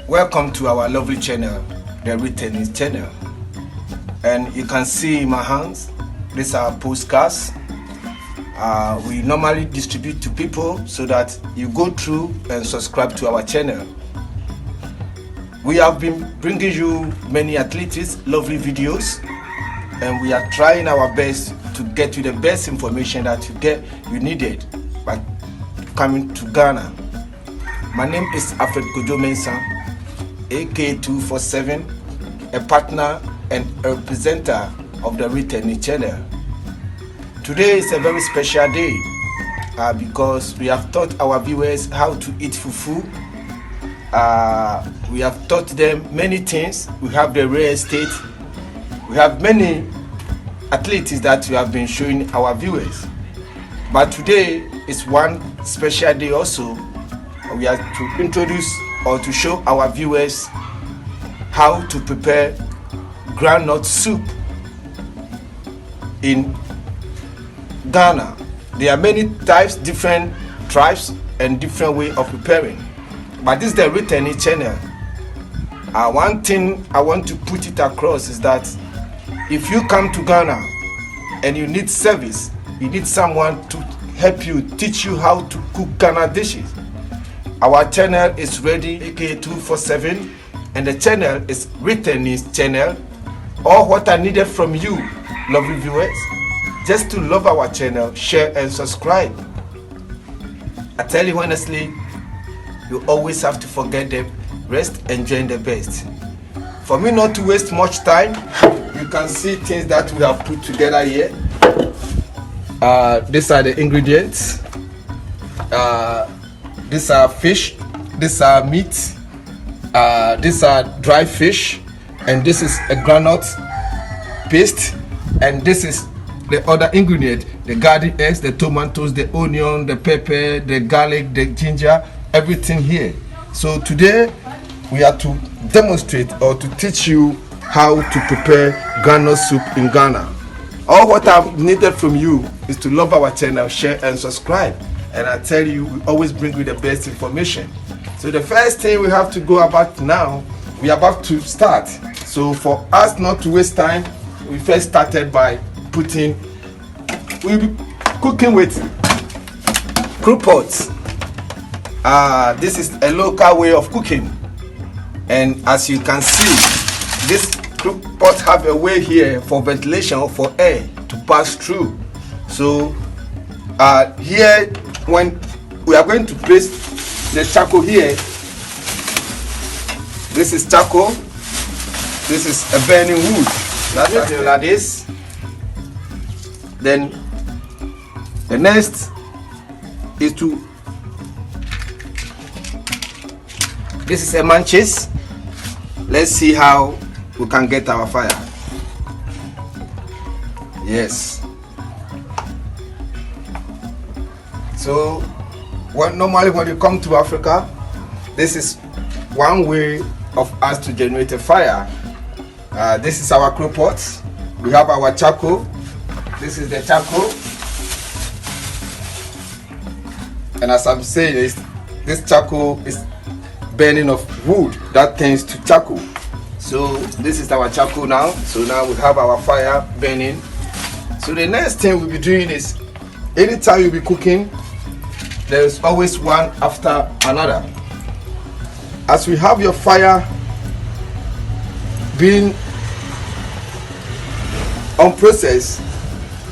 Welcome to our lovely channel, the Returning channel. And you can see in my hands, these are postcards. We normally distribute to people so that you go through and subscribe to our channel. We have been bringing you many athletes, lovely videos, and we are trying our best to get you the best information that you needed by coming to Ghana. My name is Alfred AK247, a partner and a presenter of the Returning channel. Today is a very special day because we have taught our viewers how to eat fufu. We have taught them many things. We have the real estate. We have many athletes that we have been showing our viewers. But today is one special day also. We are to introduce or to show our viewers how to prepare groundnut soup in Ghana. There are many types, different tribes, and different way of preparing. But this is the Returning channel. One thing I want to put it across is that if you come to Ghana and you need service, you need someone to help you, teach you how to cook Ghana dishes. Our channel is ready, AK247, and the channel is Returning channel. All what I needed from you, lovely viewers, just to love our channel, share and subscribe. I tell you honestly, you always have to forget the rest and join the best. For me not to waste much time, you can see things that we have put together here. These are the ingredients. These are fish, these are meat, these are dry fish, and this is a groundnut paste, and this is the other ingredient, the garlic eggs, the tomatoes, the onion, the pepper, the garlic, the ginger, everything here. So today we are to demonstrate or to teach you how to prepare groundnut soup in Ghana. All what I've needed from you is to love our channel, share and subscribe. And I tell you, we always bring you the best information. So the first thing we have to go about now, we are about to start. So for us not to waste time, we first started by we'll be cooking with crew pots. This is a local way of cooking. And as you can see, this crew pot have a way here for ventilation, for air to pass through. So here, when we are going to place the charcoal here, this is charcoal, this is a burning wood. That's like this. Then the next is this is a matches. Let's see how we can get our fire. Yes. So normally when you come to Africa, this is one way of us to generate a fire. This is our crow pot. We have our charcoal. This is the charcoal. And as I'm saying, this charcoal is burning of wood that turns to charcoal. So this is our charcoal now. So now we have our fire burning. So the next thing we'll be doing is, anytime you'll be cooking, there is always one after another. As we have your fire being on process,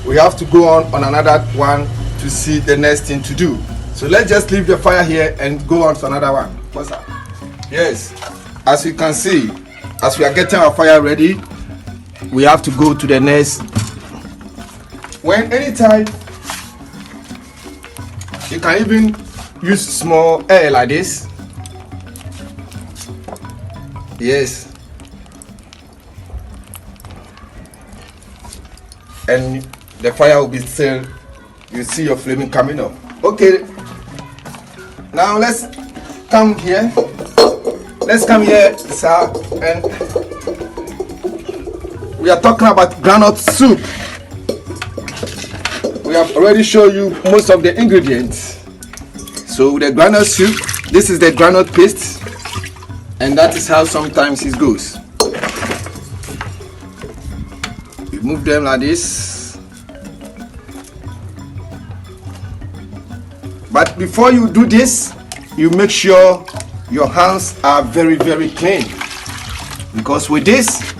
we have to go on another one to see the next thing to do. So let's just leave the fire here and go on to another one. What's up? Yes, as you can see, as we are getting our fire ready, we have to go to the next. Anytime you can even use small air like this. Yes. And the fire will be still, you see your flaming coming up. Okay. Now let's come here. Let's come here, sir. And we are talking about groundnut soup. We have already shown you most of the ingredients. So the groundnut soup, this is the groundnut paste, and that is how sometimes it goes. You move them like this. But before you do this, you make sure your hands are very, very clean. Because with this,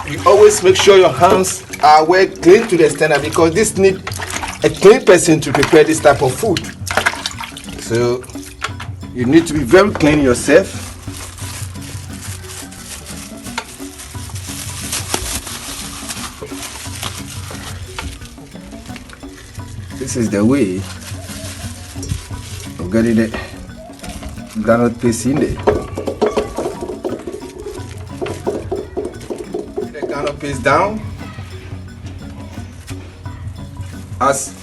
you always make sure your hands are well clean to the standard, because this needs a clean person to prepare this type of food. So you need to be very clean yourself. This is the way of getting the groundnut paste in there. Put the groundnut paste down as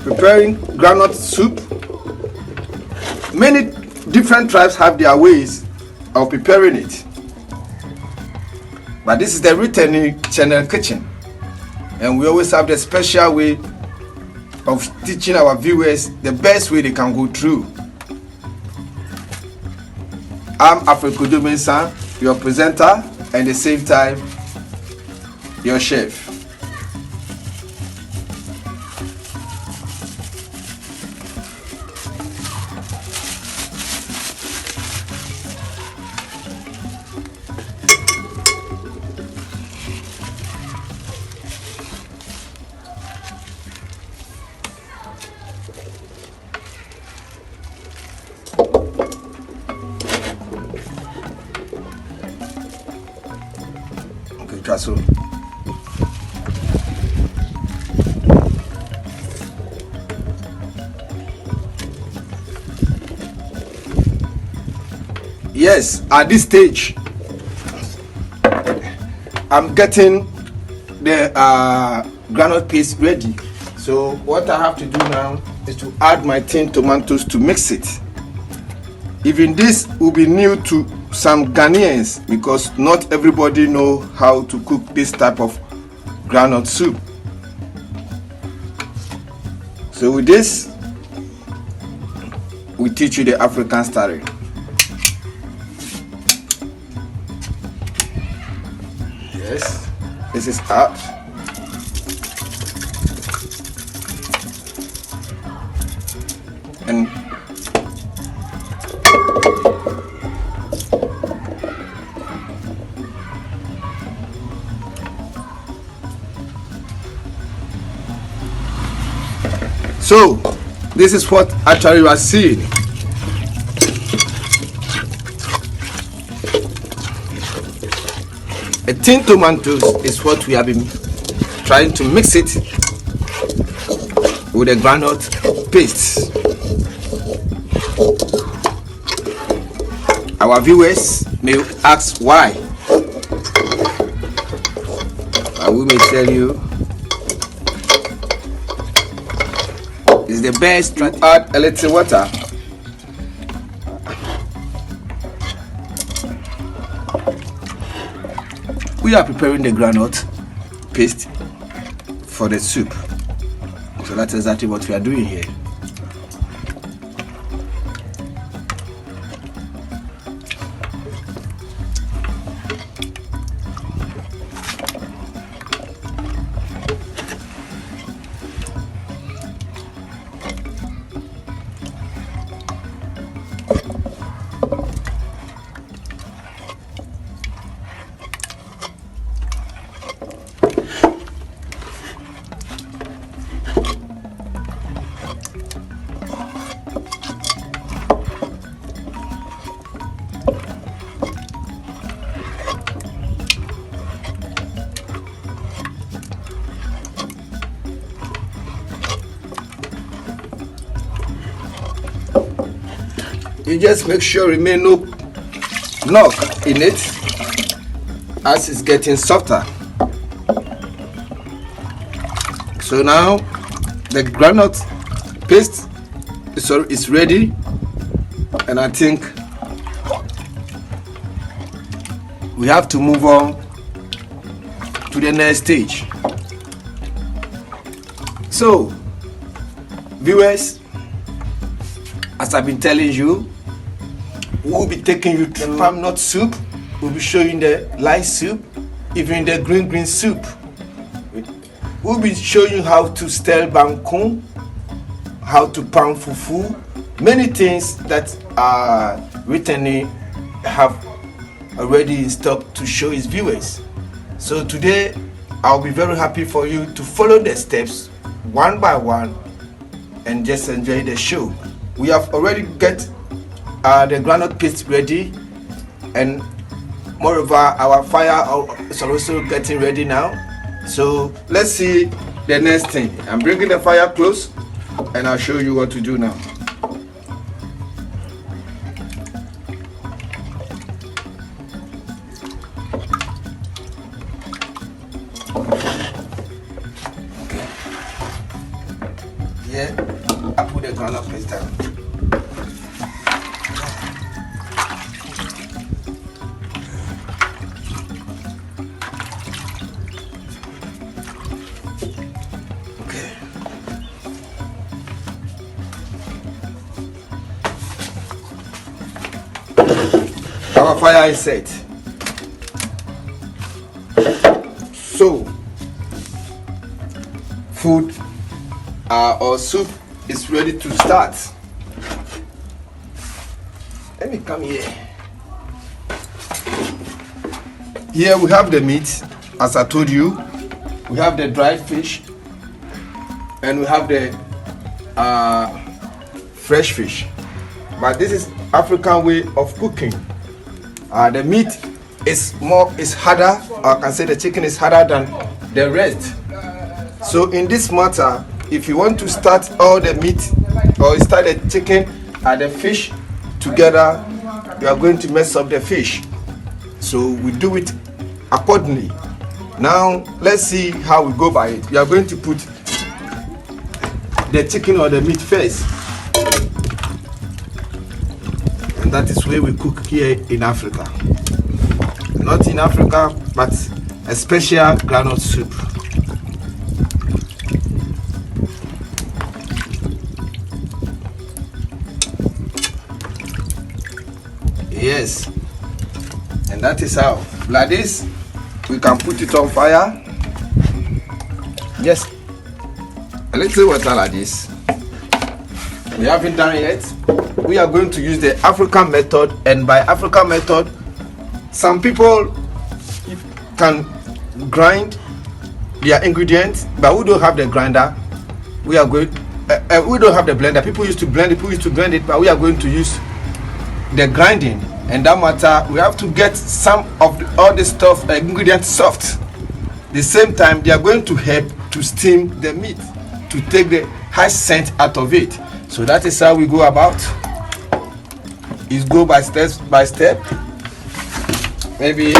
preparing groundnut soup. Many different tribes have their ways of preparing it, but this is the written channel kitchen, and we always have the special way of teaching our viewers the best way they can go through. I'm Alfred, your presenter, and at the same time your chef. So yes, at this stage I'm getting the groundnut paste ready. So what I have to do now is to add my tinned tomatoes to mix it. Even this will be new to some Ghanaians, because not everybody know how to cook this type of groundnut soup. So with this, we teach you the African style. Yes, this is out. And so this is what actually you are seeing. A tin tomatoes is what we have been trying to mix it with the groundnut paste. Our viewers may ask why. I will tell you it's the best to add a little water. We are preparing the groundnut paste for the soup. So that's exactly what we are doing here. You just make sure remain no knock in it as it's getting softer. So now the groundnut paste is ready, and I think we have to move on to the next stage. So viewers, as I've been telling you, we'll be taking you through the palm nut soup. We'll be showing the light soup, even the green soup. We'll be showing you how to stir BANKU, how to pound fufu, many things that Whitney have already in stock to show his viewers. So today I'll be very happy for you to follow the steps one by one and just enjoy the show. We have already got the groundnut paste ready, and moreover our fire is also getting ready now. So let's see the next thing. I'm bringing the fire close and I'll show you what to do now. Here, I put the groundnut paste down. Okay. Our fire is set. So, food or soup is ready to start. Let me come here. Here we have the meat, as I told you. We have the dried fish, and we have the fresh fish. But this is African way of cooking. The meat is harder, or I can say the chicken is harder than the rest. So in this matter, if you want to start all the meat or start the chicken and the fish together, you are going to mess up the fish. So we do it accordingly. Now let's see how we go by it. We are going to put the chicken or the meat first, and that is where we cook here in Africa. Not in Africa, but a special groundnut soup. Yes, and that is how. Like this, we can put it on fire. Just a little water like this. We haven't done yet. We are going to use the African method, and by African method, some people can grind their ingredients, but we don't have the grinder. We are going. We don't have the blender. People used to blend it. But we are going to use the grinding, and that matter we have to get some of all the stuff ingredients soft. The same time they are going to help to steam the meat to take the high scent out of it. So that is how we go about. Is go by step. Maybe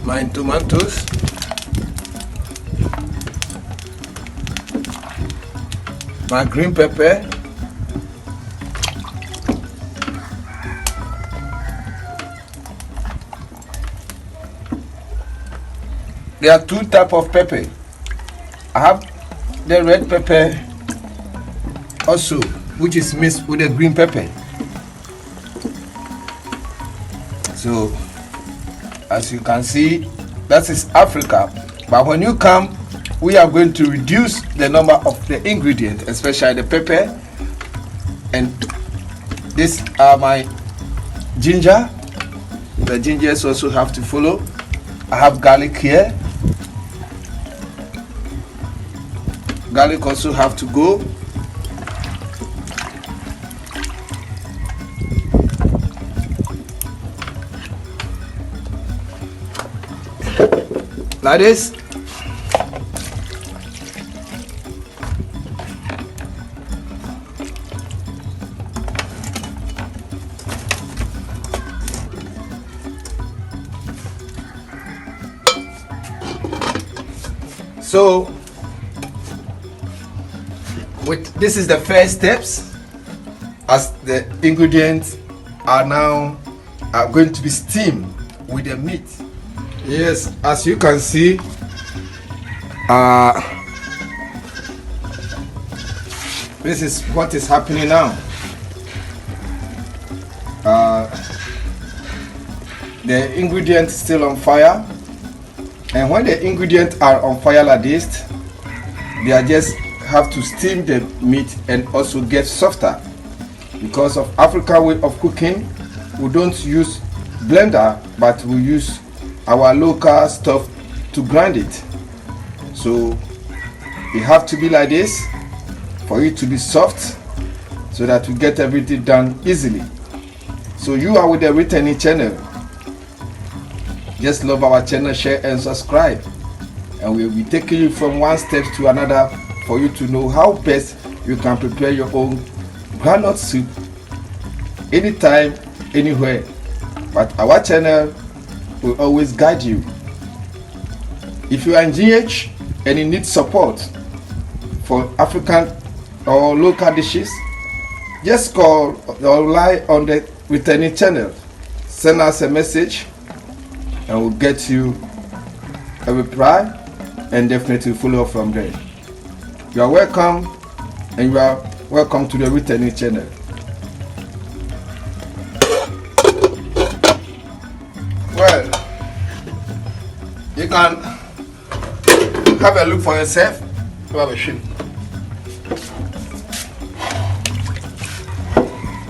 my tomatoes, my green pepper, there are two types of pepper. I have the red pepper also, which is mixed with the green pepper. So as you can see, that is Africa. But when you come, we are going to reduce the number of the ingredients, especially the pepper. And these are my ginger. The gingers also have to follow. I have garlic here. Garlic also have to go. like this. So this is the first steps, as the ingredients are now going to be steamed with the meat. Yes, as you can see, this is what is happening now. The ingredients still on fire, and when the ingredients are on fire like this, they are just have to steam the meat and also get softer. Because of African way of cooking, we don't use blender, but we use our local stuff to grind it. So it have to be like this for it to be soft, so that we get everything done easily. So you are with the returning channel. Just love our channel, share and subscribe, and we'll be taking you from one step to another for you to know how best you can prepare your own groundnut soup anytime, anywhere. But our channel will always guide you. If you are in GH and you need support for African or local dishes, just call or rely on the returning channel. Send us a message and we'll get you a reply and definitely follow up from there. You are welcome, and you are welcome to the returning channel. Well, you can have a look for yourself. Have a ship.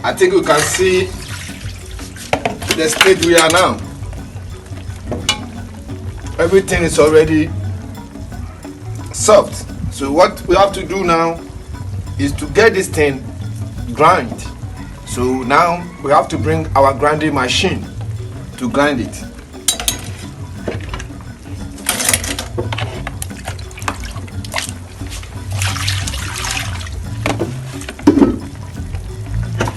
I think you can see the stage we are now. Everything is already soft. So what we have to do now is to get this thing grind. So now we have to bring our grinding machine to grind it.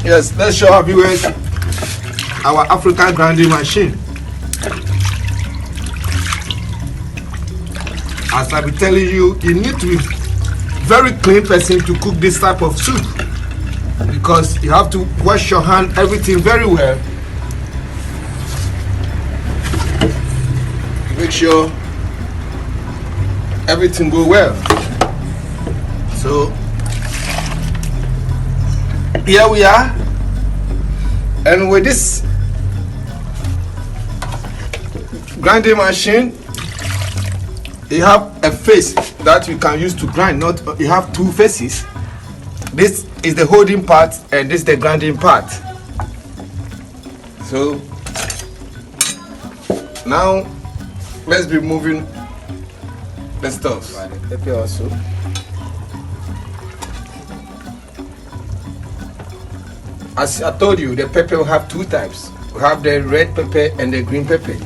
Yes, let's show our viewers our African grinding machine. As I be telling you, you need to be very clean person to cook this type of soup, because you have to wash your hand, everything very well. Make sure everything go well. So here we are, and with this grinding machine, you have a face that you can use to grind. Not you have two faces. This is the holding part and this is the grinding part. So now let's be moving the stuff. The pepper also. As I told you, the pepper will have two types. We have the red pepper and the green pepper.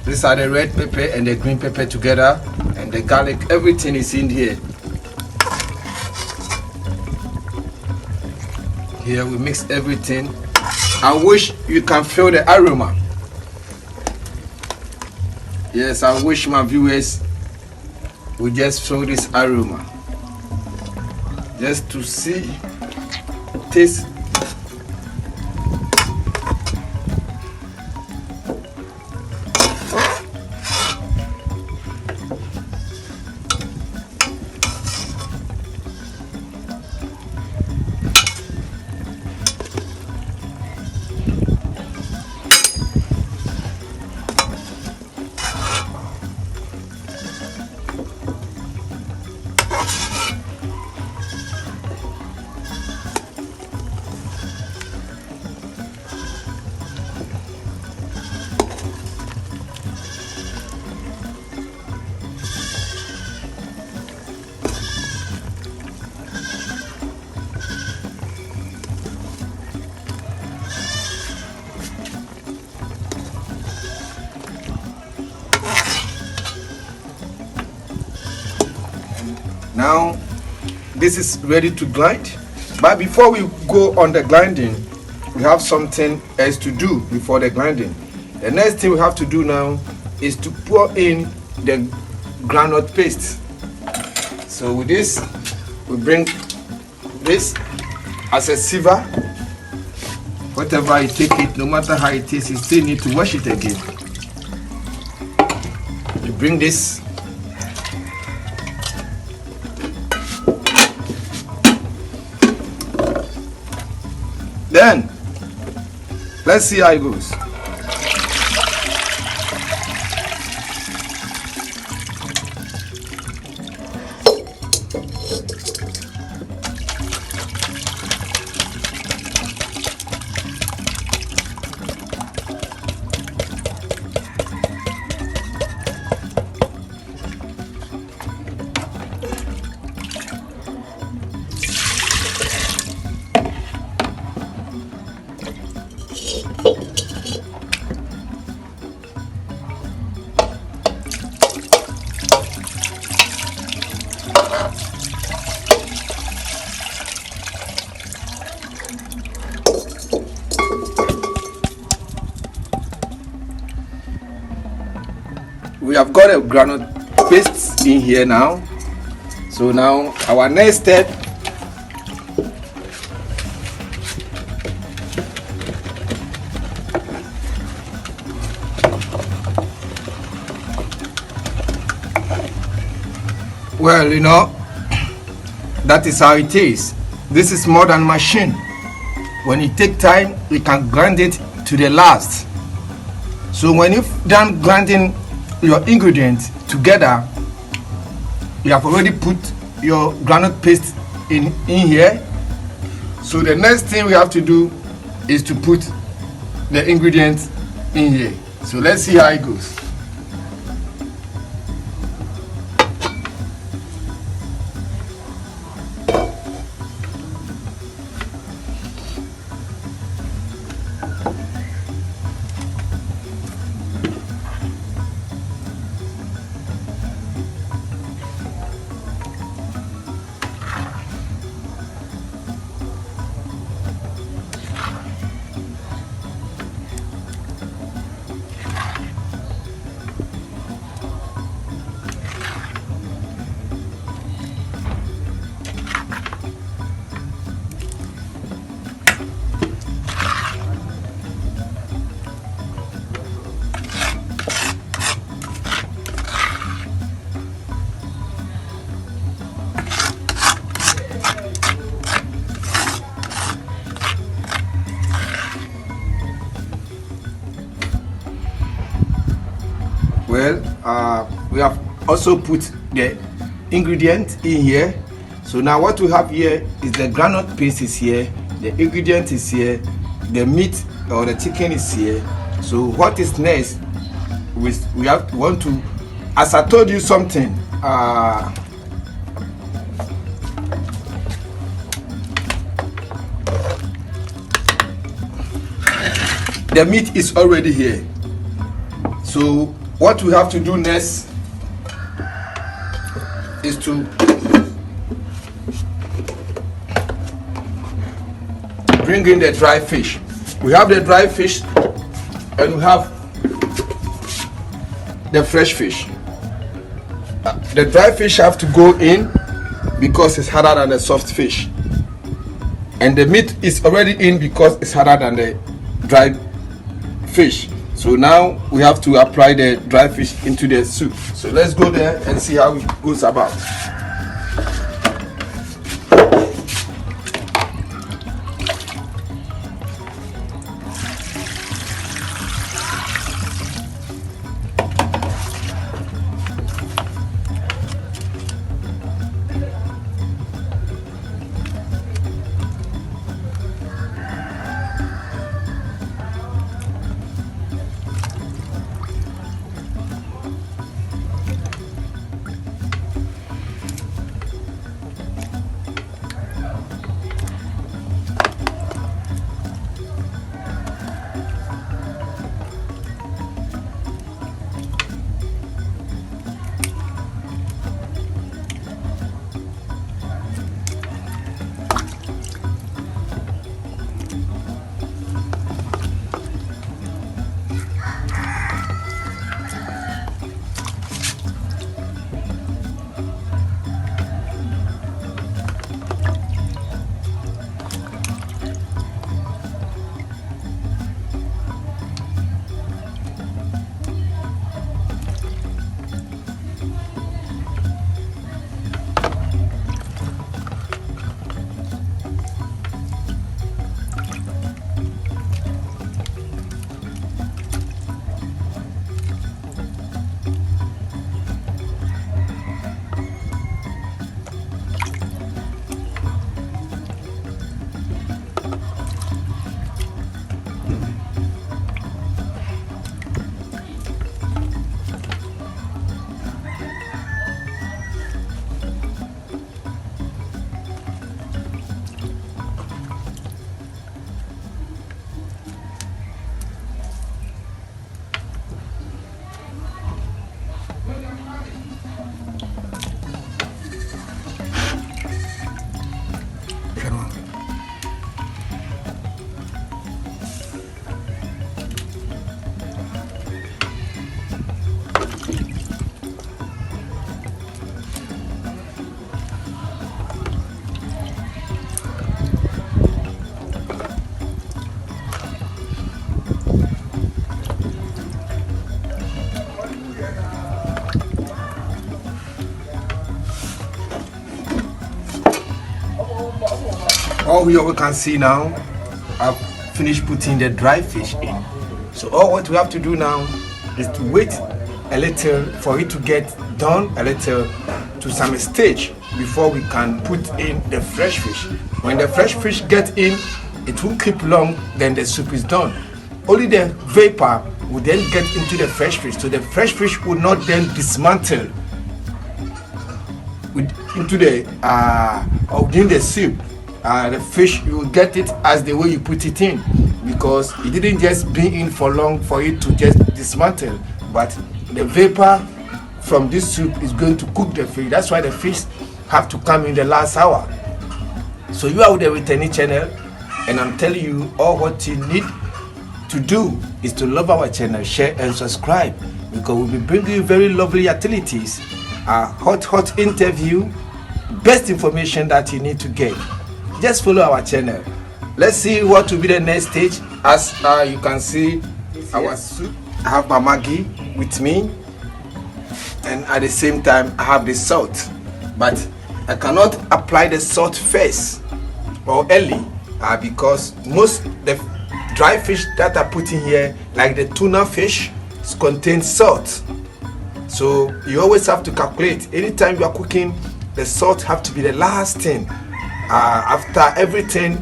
These are the red pepper and the green pepper together, and the garlic, everything is in here. Here we mix everything. I wish you can feel the aroma. Yes, I wish my viewers would just feel this aroma. Just to see, taste. Now this is ready to grind, but before we go on the grinding, we have something else to do before the grinding. The next thing we have to do now is to pour in the groundnut paste. So with this, we bring this as a sieve. Whatever you take it, no matter how it is, you still need to wash it again. You bring this. Then, let's see how it goes. We have got a groundnut paste in here now. So now our next step well, you know, that is how it is. This is more than machine. When you take time, you can grind it to the last. So when you've done grinding your ingredients together, you have already put your groundnut paste in here. So the next thing we have to do is to put the ingredients in here. So let's see how it goes. Well, we have also put the ingredient in here. So now what we have here is the groundnut paste is here, the ingredient is here, the meat or the chicken is here. So what is next? We want to, as I told you something, the meat is already here. So what we have to do next is to bring in the dry fish. We have the dry fish and we have the fresh fish. The dry fish have to go in because it's harder than the soft fish, and the meat is already in because it's harder than the dry fish. So now we have to apply the dry fish into the soup. So let's go there and see how it goes about. all we can see now, I've finished putting the dry fish in. So all what we have to do now is to wait a little for it to get done a little to some stage before we can put in the fresh fish. When the fresh fish gets in, it won't keep long, then the soup is done. Only the vapor will then get into the fresh fish, so the fresh fish will not then dismantle into the within the soup. The fish, you will get it as the way you put it in, because it didn't just be in for long for it to just dismantle, but the vapor from this soup is going to cook the fish. That's why the fish have to come in the last hour. So you are with the returning channel, and I'm telling you all what you need to do is to love our channel, share and subscribe, because we'll be bringing you very lovely activities, a hot interview, best information that you need to get. Just follow our channel. Let's see what will be the next stage. As you can see our soup, I have my Maggi with me, and at the same time I have the salt, but I cannot apply the salt first or early because most the dry fish that I put in here, like the tuna fish, contains salt. So you always have to calculate. Anytime you are cooking, the salt have to be the last thing. After everything,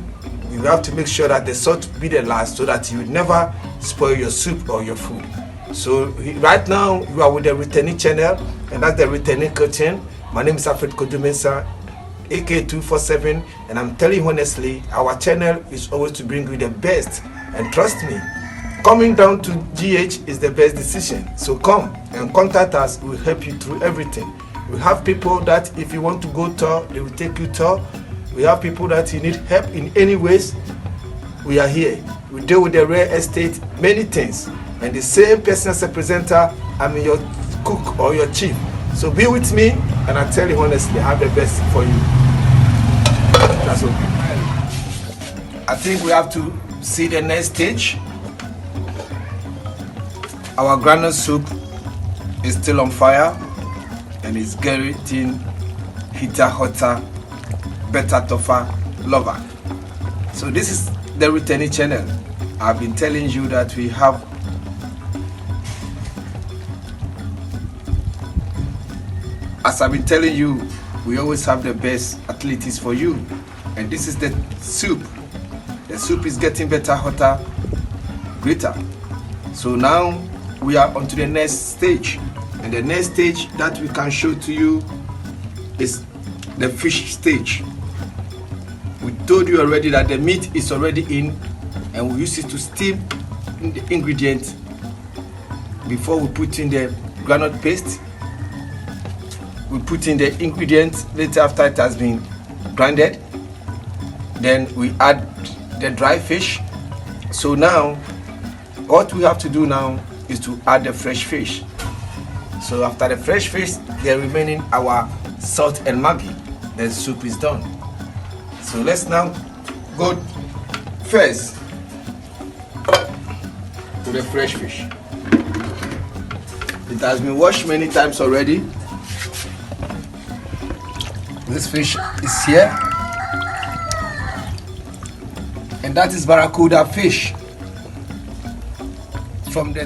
you have to make sure that the salt be the last, so that you would never spoil your soup or your food. So right now you are with the returning channel, and that's the returning kitchen. My name is Alfred AK247, and I'm telling you honestly, our channel is always to bring you the best, and trust me, coming down to GH is the best decision. So come and contact us. We'll help you through everything. We have people that if you want to go tour, they will take you tour. We have people that you need help in any ways, we are here. We deal with the real estate, many things, and the same person as a presenter, I'm your cook or your chief. So be with me, and I tell you honestly, I have the best for you. That's okay. I think we have to see the next stage. Our groundnut soup is still on fire, and it's getting hotter, better, tougher, lover. So this is the returning channel. I've been telling you that we have as I've been telling you, we always have the best activities for you. And this is the soup. The soup is getting better, hotter, greater. So now we are on to the next stage. And the next stage that we can show to you is the fish stage. We told you already that the meat is already in, and we use it to steam the ingredients before we put in the groundnut paste. We put in the ingredients later after it has been grinded. Then we add the dry fish. So now what we have to do now is to add the fresh fish. So after the fresh fish, the remaining our salt and Maggi, the soup is done. So let's now go first to the fresh fish. It has been washed many times already. This fish is here, and that is barracuda fish from the